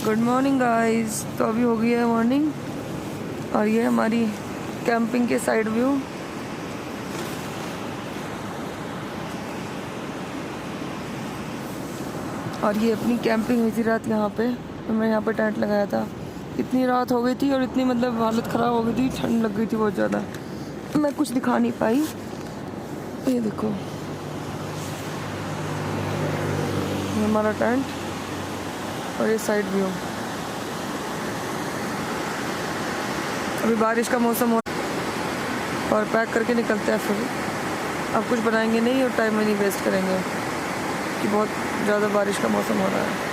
Good morning guys. तो अभी हो गई है मॉर्निंग और ये हमारी कैंपिंग के साइड व्यू। और ये अपनी कैंपिंग हुई थी रात यहाँ पे। तो मैं यहाँ पे टेंट लगाया था। इतनी रात हो गई थी और इतनी मतलब हालत ख़राब हो गई थी, ठंड लग गई थी बहुत ज़्यादा। मैं कुछ दिखा नहीं पाई। ये देखो ये हमारा टेंट और ये साइड व्यू। अभी बारिश का मौसम हो और पैक करके निकलते हैं। फिर अब कुछ बनाएंगे नहीं और टाइम में नहीं वेस्ट करेंगे कि बहुत ज़्यादा बारिश का मौसम हो रहा है।